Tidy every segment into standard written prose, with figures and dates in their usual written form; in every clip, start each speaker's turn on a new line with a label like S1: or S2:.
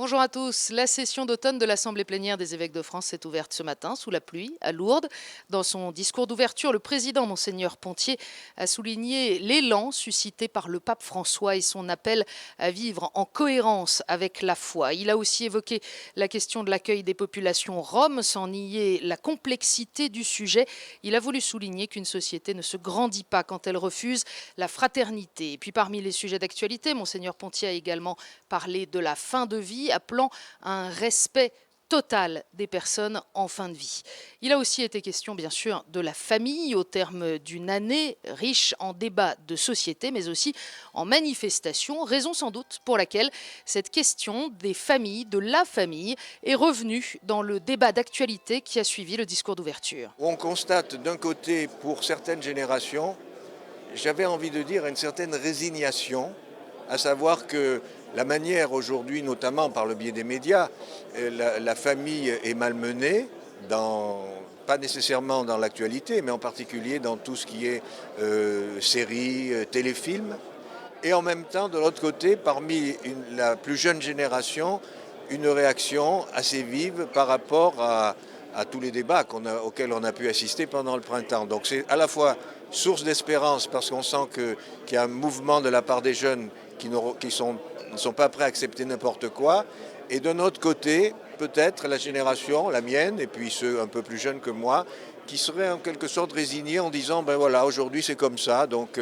S1: Bonjour à tous. La session d'automne de l'Assemblée plénière des évêques de France s'est ouverte ce matin sous la pluie à Lourdes. Dans son discours d'ouverture, le président Monseigneur Pontier a souligné l'élan suscité par le pape François et son appel à vivre en cohérence avec la foi. Il a aussi évoqué la question de l'accueil des populations roms sans nier la complexité du sujet. Il a voulu souligner qu'une société ne se grandit pas quand elle refuse la fraternité. Et puis parmi les sujets d'actualité, Monseigneur Pontier a également parlé de la fin de vie, appelant à un respect total des personnes en fin de vie. Il a aussi été question, bien sûr, de la famille au terme d'une année riche en débats de société, mais aussi en manifestations, raison sans doute pour laquelle cette question des familles, de la famille, est revenue dans le débat d'actualité qui a suivi le discours d'ouverture.
S2: On constate d'un côté, pour certaines générations, j'avais envie de dire une certaine résignation, à savoir que la manière aujourd'hui, notamment par le biais des médias, la famille est malmenée, pas nécessairement dans l'actualité, mais en particulier dans tout ce qui est séries, téléfilms. Et en même temps, de l'autre côté, parmi la plus jeune génération, une réaction assez vive par rapport à tous les débats auxquels on a pu assister pendant le printemps. Donc c'est à la fois source d'espérance parce qu'on sent qu'il y a un mouvement de la part des jeunes qui ne sont pas prêts à accepter n'importe quoi. Et de notre côté, peut-être la génération, la mienne, et puis ceux un peu plus jeunes que moi, qui seraient en quelque sorte résignés en disant, ben voilà, aujourd'hui c'est comme ça, donc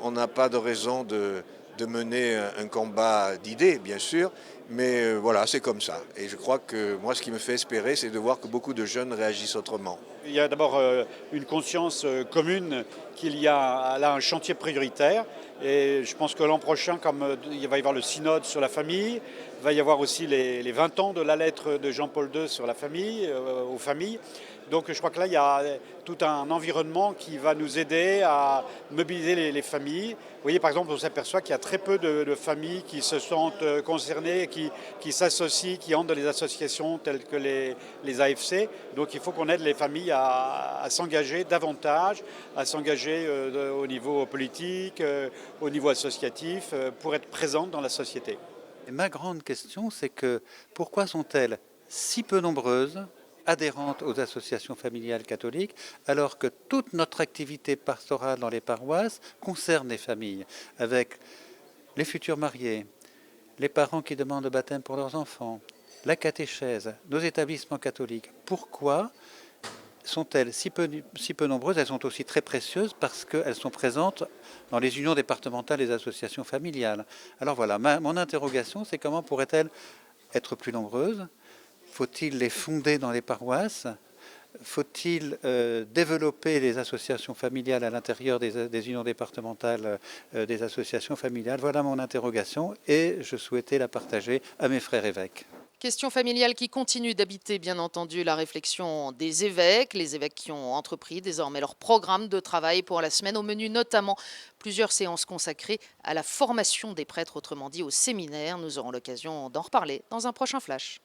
S2: on n'a pas de raison de mener un combat d'idées, bien sûr, mais voilà, c'est comme ça. Et je crois que moi, ce qui me fait espérer, c'est de voir que beaucoup de jeunes réagissent autrement.
S3: Il y a d'abord une conscience commune qu'il y a là un chantier prioritaire. Et je pense que l'an prochain, comme il va y avoir le synode sur la famille, il va y avoir aussi les 20 ans de la lettre de Jean-Paul II sur la famille, aux familles. Donc je crois que là, il y a tout un environnement qui va nous aider à mobiliser les familles. Vous voyez, par exemple, on s'aperçoit qu'il y a très peu de familles qui se sentent concernées, qui s'associent, qui entrent dans les associations telles que les AFC. Donc il faut qu'on aide les familles à s'engager davantage, à s'engager au niveau politique, au niveau associatif, pour être présentes dans la société.
S4: Et ma grande question, c'est que pourquoi sont-elles si peu nombreuses, adhérentes aux associations familiales catholiques, alors que toute notre activité pastorale dans les paroisses concerne les familles, avec les futurs mariés, les parents qui demandent le baptême pour leurs enfants, la catéchèse, nos établissements catholiques. Pourquoi sont-elles si peu nombreuses? Elles sont aussi très précieuses parce qu'elles sont présentes dans les unions départementales des associations familiales. Alors voilà, mon interrogation, c'est comment pourraient-elles être plus nombreuses? Faut-il les fonder dans les paroisses? Faut-il développer les associations familiales à l'intérieur des unions départementales des associations familiales? Voilà mon interrogation et je souhaitais la partager à mes frères évêques.
S1: Question familiale qui continue d'habiter, bien entendu, la réflexion des évêques, les évêques qui ont entrepris désormais leur programme de travail pour la semaine, au menu notamment plusieurs séances consacrées à la formation des prêtres, autrement dit au séminaire. Nous aurons l'occasion d'en reparler dans un prochain flash.